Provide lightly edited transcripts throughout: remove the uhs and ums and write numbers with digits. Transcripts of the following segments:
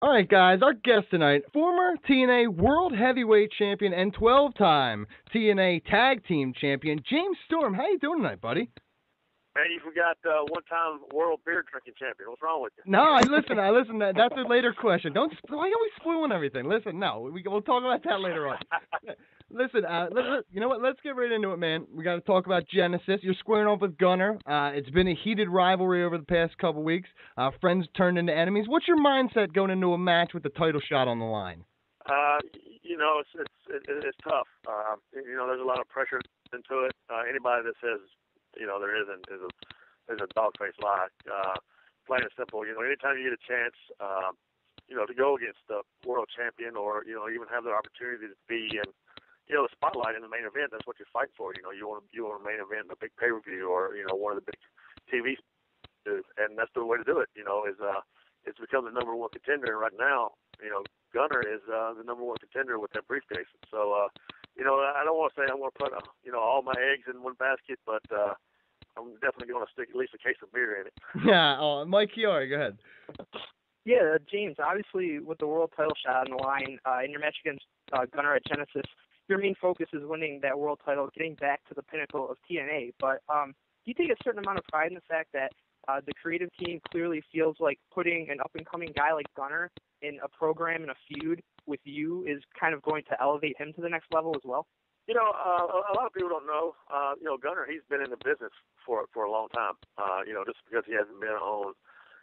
All right, guys, our guest tonight, former TNA World Heavyweight Champion and 12-time TNA Tag Team Champion, James Storm. How you doing tonight, buddy? Man, you forgot one-time world beer drinking champion. What's wrong with you? No, I listen. That's a later question. Don't. Why are you always spoiling everything? Listen, no, we'll talk about that later on. Listen, you know what? Let's get right into it, man. We got to talk about Genesis. You're squaring off with Gunner. It's been a heated rivalry over the past couple weeks. Friends turned into enemies. What's your mindset going into a match with the title shot on the line? It's tough. There's a lot of pressure into it. Anybody that says there isn't is a dog-faced lie. Plain and simple. Anytime you get a chance, to go against the world champion or even have the opportunity to be in the spotlight in the main event, that's what you fight for. You want a main event in a big pay-per-view or one of the big TV, and that's the way to do it. It's become the number one contender, and right now, Gunner is the number one contender with that briefcase. So, I don't want to say I'm going to put all my eggs in one basket, but I'm definitely going to stick at least a case of beer in it. Yeah, Mike Chiari, go ahead. Yeah, James, obviously with the world title shot on the line in your match against Gunner at Genesis, your main focus is winning that world title, getting back to the pinnacle of TNA. But do you take a certain amount of pride in the fact that the creative team clearly feels like putting an up-and-coming guy like Gunner in a program and a feud with you is kind of going to elevate him to the next level as well? A lot of people don't know. Gunner, he's been in the business for a long time. Just because he hasn't been on,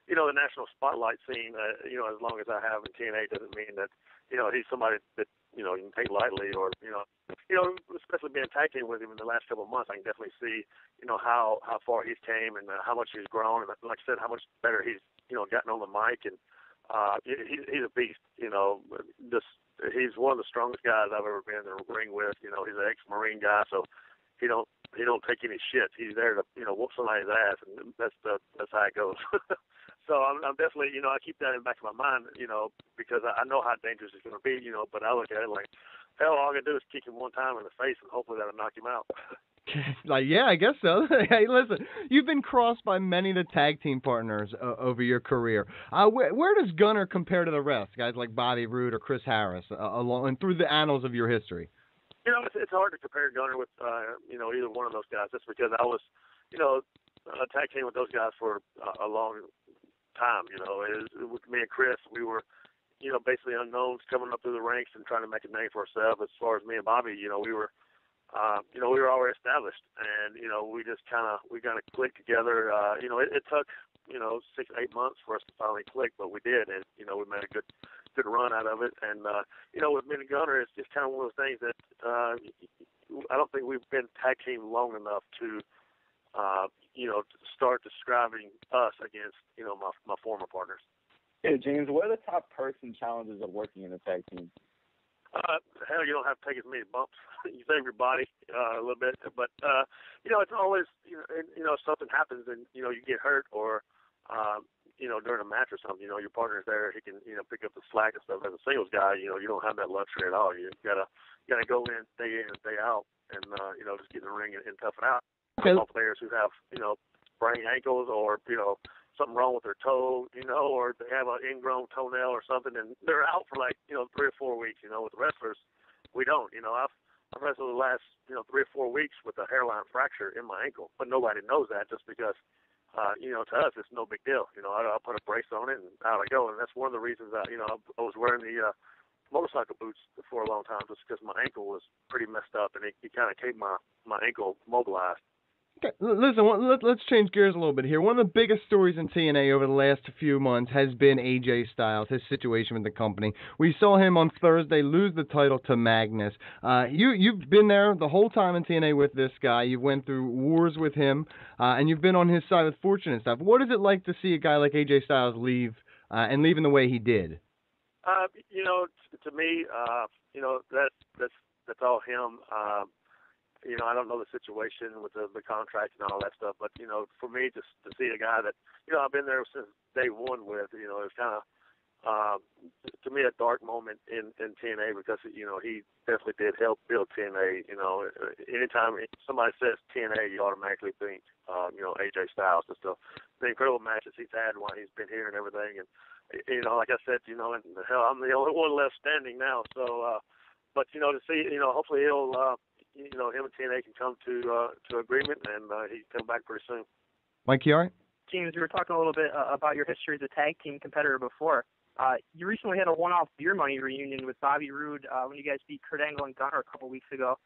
the national spotlight scene, as long as I have in TNA doesn't mean that, he's somebody that, you can take lightly or, especially being tag team with him in the last couple of months, I can definitely see, how far he's came and how much he's grown. And like I said, how much better he's, gotten on the mic. And he's a beast, he's one of the strongest guys I've ever been in the ring with. He's an ex-Marine guy, so he don't take any shit. He's there to whoop somebody's ass, and that's how it goes. So I'm definitely I keep that in the back of my mind, because I know how dangerous it's going to be, but I look at it like, hell, all I can do is kick him one time in the face, and hopefully that'll knock him out. Yeah, I guess so. Hey, listen, you've been crossed by many of the tag team partners over your career. Where does Gunner compare to the rest, guys like Bobby Roode or Chris Harris, along and through the annals of your history? It's hard to compare Gunner with either one of those guys, just because I was a tag team with those guys for a long time. With me and Chris, we were basically unknowns coming up through the ranks and trying to make a name for ourselves. As far as me and Bobby, we were already established, and we just kind of clicked together. It took 6-8 months for us to finally click, but we did, and we made a good run out of it. And with me and Gunner, it's just kind of one of those things that I don't think we've been tag team long enough to to start describing us against my former partners. Hey James, what are the top perks and challenges of working in a tag team? Hell, you don't have to take as many bumps. You save your body a little bit, but it's always if something happens and you get hurt or during a match or something, your partner's there, he can pick up the slack and stuff. As a singles guy, you don't have that luxury at all. You gotta go in and day out, and just get in the ring and tough it out. Okay. All players who have sprained ankles or something wrong with their toe, or they have an ingrown toenail or something, and they're out for 3 or 4 weeks. With the wrestlers, we don't. I've wrestled the last 3 or 4 weeks with a hairline fracture in my ankle, but nobody knows that just because to us it's no big deal. I'll put a brace on it and out I go, and that's one of the reasons that I was wearing the motorcycle boots for a long time, just because my ankle was pretty messed up, and it kind of kept my ankle mobilized. Okay, listen, let's change gears a little bit here. One of the biggest stories in TNA over the last few months has been AJ Styles, his situation with the company. We saw him on Thursday lose the title to Magnus. You've been there the whole time in TNA with this guy. You went through wars with him, and you've been on his side with Fortune and stuff. What is it like to see a guy like AJ Styles leave and leaving the way he did? To me, that's all him. I don't know the situation with the contract and all that stuff, but, for me, just to see a guy that, I've been there since day one with, it's kind of, to me, a dark moment in TNA because, you know, he definitely did help build TNA. You know, anytime somebody says TNA, you automatically think, you know, AJ Styles and stuff. The incredible matches he's had while he's been here and everything. And, you know, like I said, you know, and hell, I'm the only one left standing now. So, but, you know, to see, you know, hopefully he'll, you know, him and TNA can come to agreement, and he can come back pretty soon. Mike Chiari? James, we were talking a little bit about your history as a tag team competitor before. You recently had a one-off Beer Money reunion with Bobby Roode when you guys beat Kurt Angle and Gunner a couple weeks ago.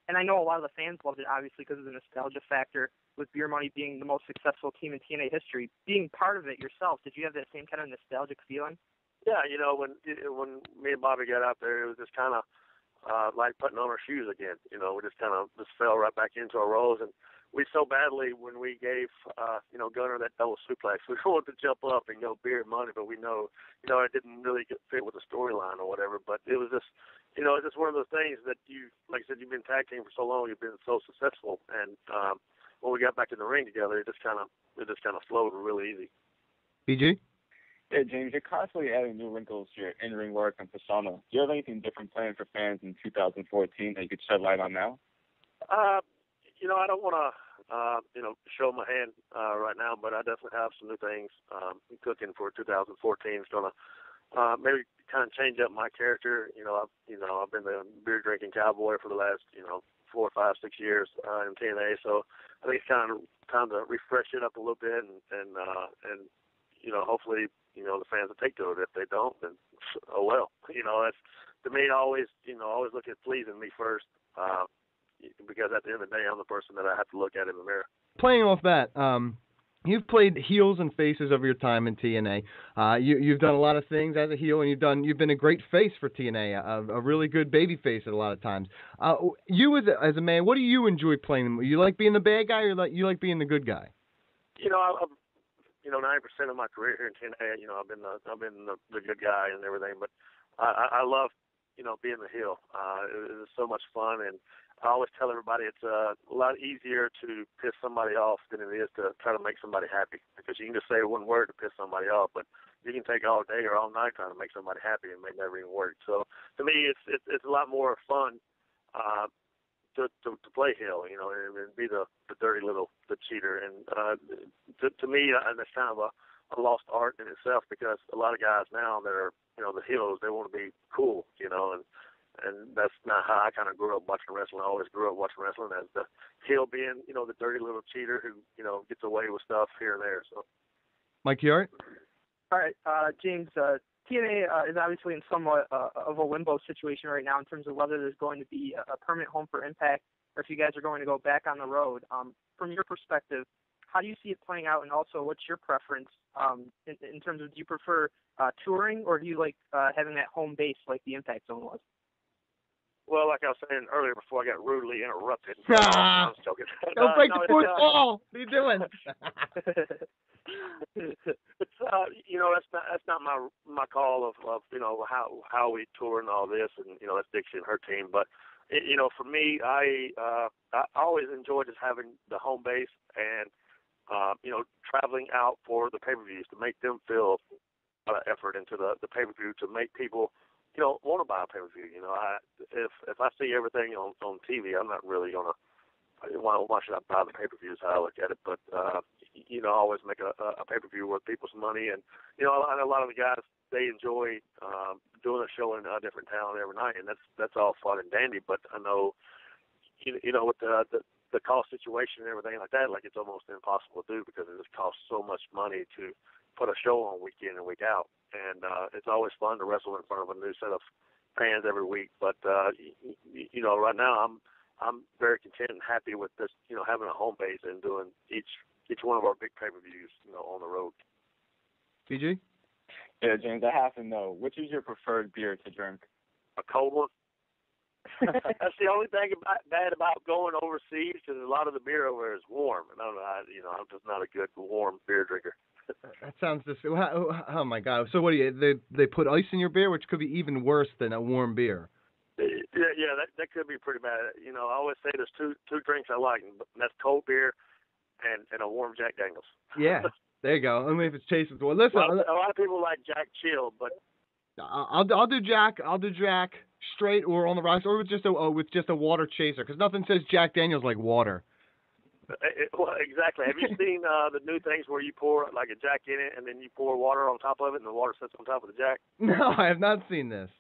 And I know a lot of the fans loved it, obviously, because of the nostalgia factor, with Beer Money being the most successful team in TNA history. Being part of it yourself, did you have that same kind of nostalgic feeling? Yeah, you know, when me and Bobby got out there, it was just kind of like putting on our shoes again. You know, we just kind of just fell right back into our roles, and we so badly when we gave you know, Gunner that double suplex, we wanted to jump up and go Beer Money, but we know, you know, it didn't really fit with the storyline or whatever. But it was just, you know, it's just one of those things that you, like I said, you've been tag team for so long, you've been so successful, and when we got back in the ring together, it just kind of flowed really easy. PG? Yeah, James, you're constantly adding new wrinkles to your in-ring work and persona. Do you have anything different planned for fans in 2014 that you could shed light on now? You know, I don't want to, you know, show my hand right now, but I definitely have some new things cooking for 2014. It's going to maybe kind of change up my character. You know, I've been the beer drinking cowboy for the last, you know, 4, 5, 6 years in TNA. So I think it's kind of time to refresh it up a little bit, and you know, hopefully, you know, the fans will take to it. If they don't, then oh well. You know, that's, to me, always look at pleasing me first. Because at the end of the day, I'm the person that I have to look at in the mirror. Playing off that, you've played heels and faces over your time in TNA. You've done a lot of things as a heel, and you've been a great face for TNA, a really good baby face at a lot of times. You as a man, what do you enjoy playing? You like being the bad guy, or you like being the good guy? You know, I've you know, 90% of my career here in TNA, you know, I've been the good guy and everything, but I love, you know, being the heel. It is so much fun, and I always tell everybody it's a lot easier to piss somebody off than it is to try to make somebody happy, because you can just say one word to piss somebody off, but you can take all day or all night trying to make somebody happy and it may never even work. So to me, it's a lot more fun to play heel, you know, and be the dirty little cheater. And to me, that's kind of a lost art in itself, because a lot of guys now that are, you know, the heels, they want to be cool, you know, and that's not how I kind of grew up watching wrestling. I always grew up watching wrestling as the heel, being, you know, the dirty little cheater who, you know, gets away with stuff here and there. So, Mike Chiari? All right, James, TNA is obviously in somewhat of a limbo situation right now in terms of whether there's going to be a permanent home for Impact, or if you guys are going to go back on the road. From your perspective, how do you see it playing out, and also what's your preference in terms of, do you prefer touring, or do you like having that home base like the Impact Zone was? Well, like I was saying earlier before I got rudely interrupted. Ah, I was joking. don't break the fourth wall. What are you doing? It's you know, that's not my call of you know, how we tour and all this, and you know, that's Dixie and her team. But you know, for me, I always enjoy just having the home base and you know, traveling out for the pay-per-views to make them feel effort into the pay-per-view, to make people, you know, want to buy a pay-per-view. You know, if I see everything on TV, I'm not really gonna. Why should I buy the pay-per-views? How I look at it, but you know, I always make a pay-per-view worth people's money, and you know, I know a lot of the guys, they enjoy doing a show in a different town every night, and that's all fun and dandy. But I know, you know, with the cost situation and everything like that, like, it's almost impossible to do, because it just costs so much money to put a show on week in and week out. And it's always fun to wrestle in front of a new set of fans every week. But you know, right now I'm very content and happy with this, you know, having a home base and doing each one of our big pay-per-views, you know, on the road. PG? Yeah, James, I have to know, which is your preferred beer to drink? A cold one. That's the only thing bad about going overseas, because a lot of the beer over there is warm, and I'm just not a good warm beer drinker. That sounds just, oh my God. So what do you, they put ice in your beer, which could be even worse than a warm beer. Yeah, that could be pretty bad. You know, I always say there's two drinks I like, and that's cold beer and a warm Jack Daniels. Yeah, there you go. Only if it's chased with one. Listen, a lot of people like Jack Chill, but I'll do Jack. I'll do Jack straight or on the rocks or with just a water chaser because nothing says Jack Daniels like water. Well, exactly. Have you seen the new things where you pour like a Jack in it and then you pour water on top of it and the water sits on top of the Jack? No, I have not seen this.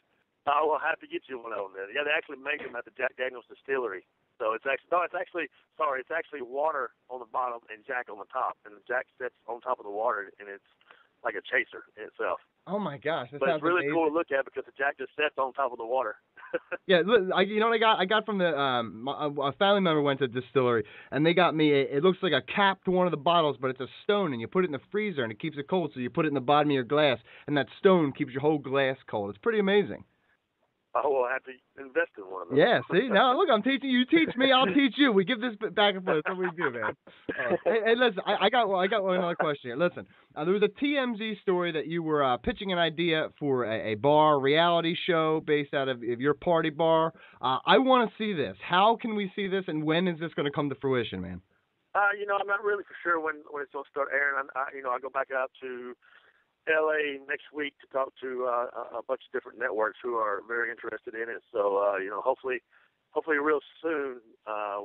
I will have to get you one of them then. Yeah, they actually make them at the Jack Daniels distillery. So it's actually water on the bottom and Jack on the top, and the Jack sits on top of the water, and it's like a chaser in itself. Oh my gosh, but it's really amazing. cool to look at because the Jack just sits on top of the water. Yeah, look, you know what I got from the a family member went to the distillery and they got me it looks like a cap to one of the bottles, but it's a stone and you put it in the freezer and it keeps it cold. So you put it in the bottom of your glass and that stone keeps your whole glass cold. It's pretty amazing. I will have to invest in one of those. Yeah, see? Now, look, I'm teaching you. You teach me, I'll teach you. We give this back and forth. That's what we do, man. Hey, listen, I got one other question here. Listen, there was a TMZ story that you were pitching an idea for a bar reality show based out of your party bar. I want to see this. How can we see this, and when is this going to come to fruition, man? I'm not really for sure when it's going to start airing. I go back out to LA next week to talk to a bunch of different networks who are very interested in it. So, hopefully real soon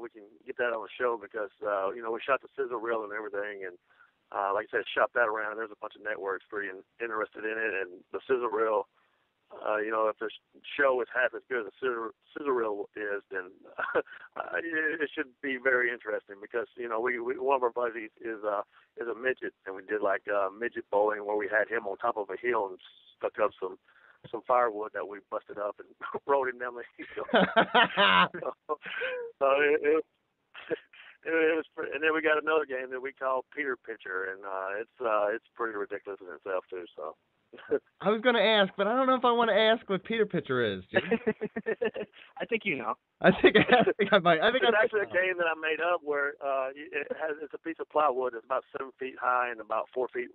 we can get that on the show because, we shot the sizzle reel and everything. And like I said, shop that around. There's a bunch of networks pretty interested in it. And the sizzle reel, if the show is half as good as the sizzle reel is, then it should be very interesting because, we one of our buddies is a midget, and we did like midget bowling where we had him on top of a hill and stuck up some firewood that we busted up and rode him down the hill. So it was, and then we got another game that we call Peter Pitcher, and it's pretty ridiculous in itself too. So. I was going to ask, but I don't know if I want to ask what Peter Pitcher is. I think you know. I think I might. It's actually a game that I made up where it's a piece of plywood that's about 7 feet high and about 4 feet,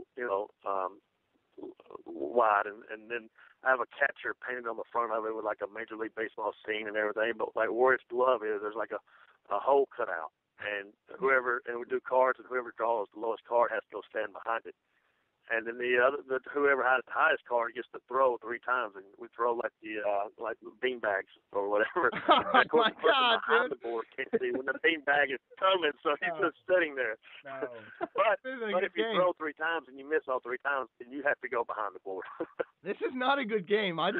wide, and then I have a catcher painted on the front of it with like a Major League Baseball scene and everything. But like where its glove is, there's like a hole cut out, and we do cards, and whoever draws the lowest card has to go stand behind it. And then whoever has the highest card gets to throw 3 times, and we throw like bean bags or whatever. Oh my God, dude! The board can't see when the bean bag is coming, so he's just sitting there. No. But if you throw 3 times and you miss all 3 times, then you have to go behind the board. This is not a good game. I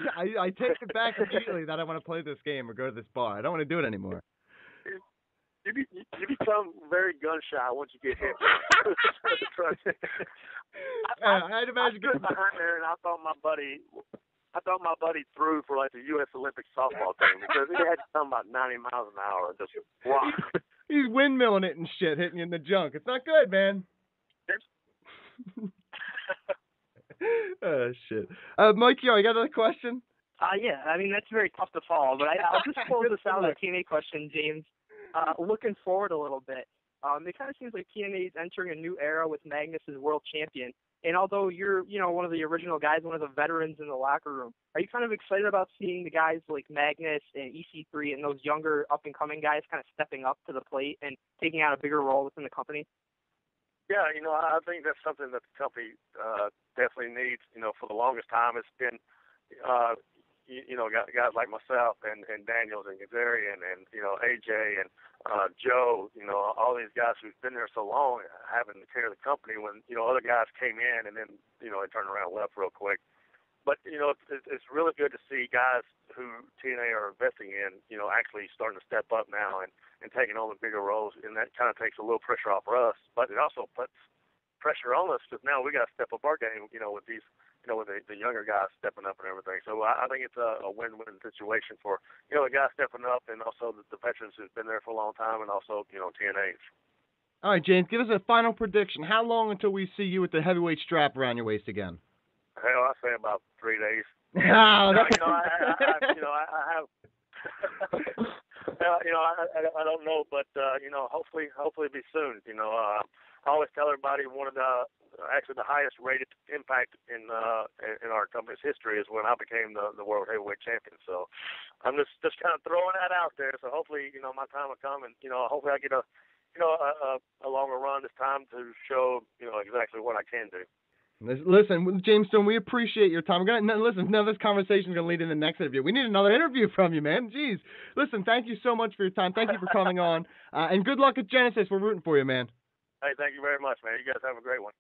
take it back immediately that I want to play this game or go to this bar. I don't want to do it anymore. You become very gun shy once you get hit. I'd imagine I stood behind there, and I thought my buddy threw for like the U.S. Olympic softball team because he had to come about 90 miles an hour and just rock. He's windmilling it and shit, hitting you in the junk. It's not good, man. Oh shit, Mikey, you got another question? Yeah. I mean that's very tough to follow, but I'll just close this out with a TNA question, James. Looking forward a little bit, it kind of seems like TNA is entering a new era with Magnus as world champion. And although you're, one of the original guys, one of the veterans in the locker room, are you kind of excited about seeing the guys like Magnus and EC3 and those younger up-and-coming guys kind of stepping up to the plate and taking on a bigger role within the company? Yeah, I think that's something that the company definitely needs. For the longest time, it's been guys like myself and Daniels and Kazarian and AJ and Joe, all these guys who've been there so long having to carry the company when, other guys came in and then, they turned around and left real quick. But, it's really good to see guys who TNA are investing in, actually starting to step up now and taking on the bigger roles. And that kind of takes a little pressure off for us. But it also puts pressure on us because now we got to step up our game, with these, with the younger guys stepping up and everything. So I think it's a win-win situation for, the guys stepping up and also the veterans who've been there for a long time and also, TNAs. All right, James, give us a final prediction. How long until we see you with the heavyweight strap around your waist again? Hell, I say about 3 days. Oh, I have, I don't know, but hopefully it'll be soon. I always tell everybody one of the highest rated impact in our company's history is when I became the world heavyweight champion. So I'm just kind of throwing that out there. So hopefully, my time will come, and hopefully I get a longer run this time to show exactly what I can do. Listen, James Stone, we appreciate your time. Listen, now this conversation is going to lead into the next interview. We need another interview from you, man. Jeez. Listen, thank you so much for your time. Thank you for coming on. And good luck at Genesis. We're rooting for you, man. Hey, thank you very much, man. You guys have a great one.